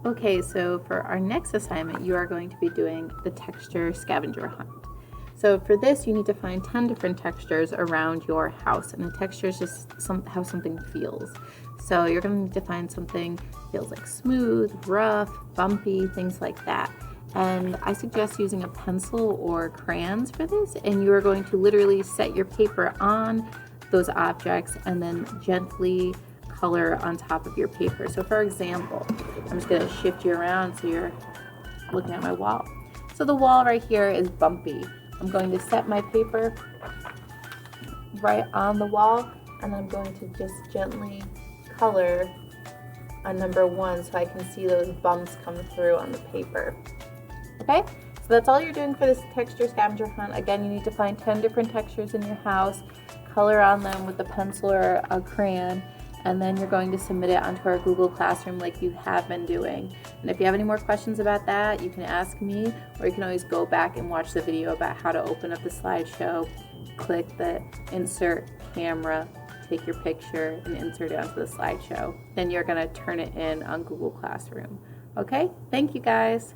Okay, so for our next assignment, you are going to be doing the texture scavenger hunt. So for this, you need to find 10 different textures around your house, and a texture is just how something feels. So you're going to need to find something that feels like smooth, rough, bumpy, things like that. And I suggest using a pencil or crayons for this, and you are going to literally set your paper on those objects and then gently color on top of your paper. So for example, I'm just going to shift you around so you're looking at my wall. So the wall right here is bumpy. I'm going to set my paper right on the wall, and I'm going to just gently color on number 1 so I can see those bumps come through on the paper. Okay, so that's all you're doing for this texture scavenger hunt. Again, you need to find 10 different textures in your house, color on them with a pencil or a crayon, and then you're going to submit it onto our Google Classroom like you have been doing. And if you have any more questions about that, you can ask me, or you can always go back and watch the video about how to open up the slideshow, click the insert camera, take your picture, and insert it onto the slideshow. Then you're going to turn it in on Google Classroom. Okay, thank you guys.